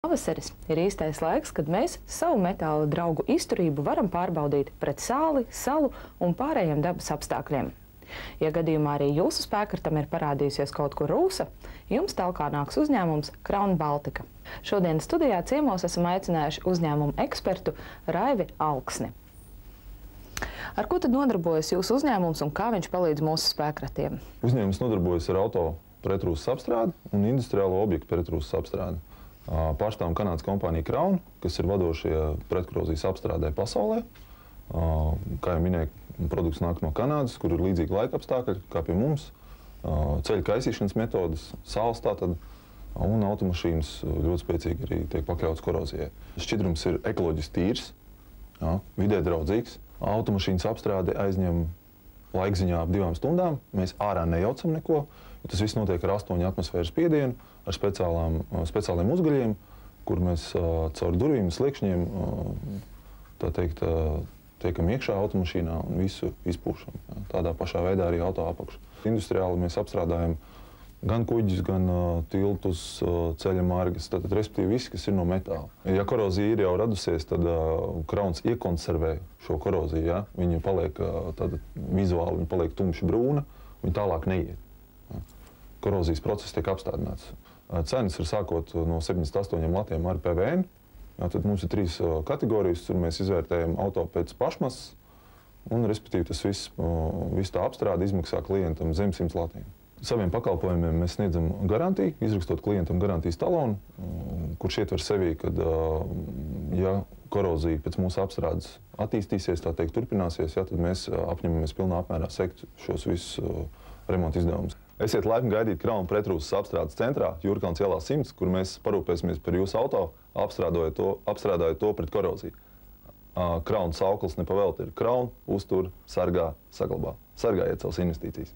Pavasaris ir īstais laiks, kad mēs savu metāla draugu izturību varam pārbaudīt pret sāli, salu un pārējiem dabas apstākļiem. Ja gadījumā arī jūsu spēkratam ir parādījusies kaut kur rūsa, jums talkā nāks uzņēmums Crown Baltica. Šodien studijā ciemos esam aicinājuši uzņēmumu ekspertu Raivi Alksni. Ar ko tad nodarbojas jūsu uzņēmums un kā viņš palīdz mūsu spēkratiem? Uzņēmums nodarbojas ar auto pretrūsas apstrādi un industriālo objektu pretrūsas apstrādi. Pārstāvam Kanādas kompāniju Crown, kas ir vadošie pretkorozijas apstrādē pasaulē. Kā jau minēju, produkts nāk no Kanādas, kur ir līdzīgi laika apstākļi, kā pie mums. Ceļu kaisīšanas metodas, sāls tātad, un automašīnas ļoti spēcīgi arī tiek pakļautas korozijai. Šķidrums ir ekoloģiski tīrs, vidē draudzīgs. Automašīnas apstrāde aizņem laikziņā ap 2 stundām. Mēs ārā nejaucam neko, jo tas viss notiek ar 8 atmosfēras spiedienu, ar speciāliem uzgaļiem, kur mēs caur durvīm, sliekšņiem, tā teikt, tiekam iekšā automašīnā un visu izpūšam. Tādā pašā veidā arī auto apakšu. Industriāli mēs apstrādājam gan kuģis, gan tiltus, ceļa margas, tātad respektīvi viss, kas ir no metāla. Ja korozija ir jau radusies, tad Crowns iekonservē šo koroziju, ja? Viņa paliek vizuāli, viņa paliek tumši brūna, viņa tālāk neiet. Korozijas process tiek apstādināts. Cenas ir sākot no 78 latiem ar PVN. Tad mums ir 3 kategorijas, tur mēs izvērtējam auto pēc pašmasas, un respektīvi tas viss tā apstrāde izmaksā klientam zem 100 latiem. Saviem pakalpojumiem mēs sniedzam garantiju, izrakstot klientam garantijas talonu, kurš ietver sevī, kad, ja korozija pēc mūsu apstrādes attīstīsies, tā teikt, turpināsies, ja, tad mēs apņemamies pilnā apmērā sekt šos visus remonta izdevumus. Esiet laipni gaidīt Crown pretrūsas apstrādes centrā, Jūrkalns ielā 100, kur mēs parūpēsimies par jūsu auto, apstrādājot to pret koroziju. Crown sauklis nepavēlti ir Crown, uztur, sargā, saglabā. Sargājiet savas investīcijas.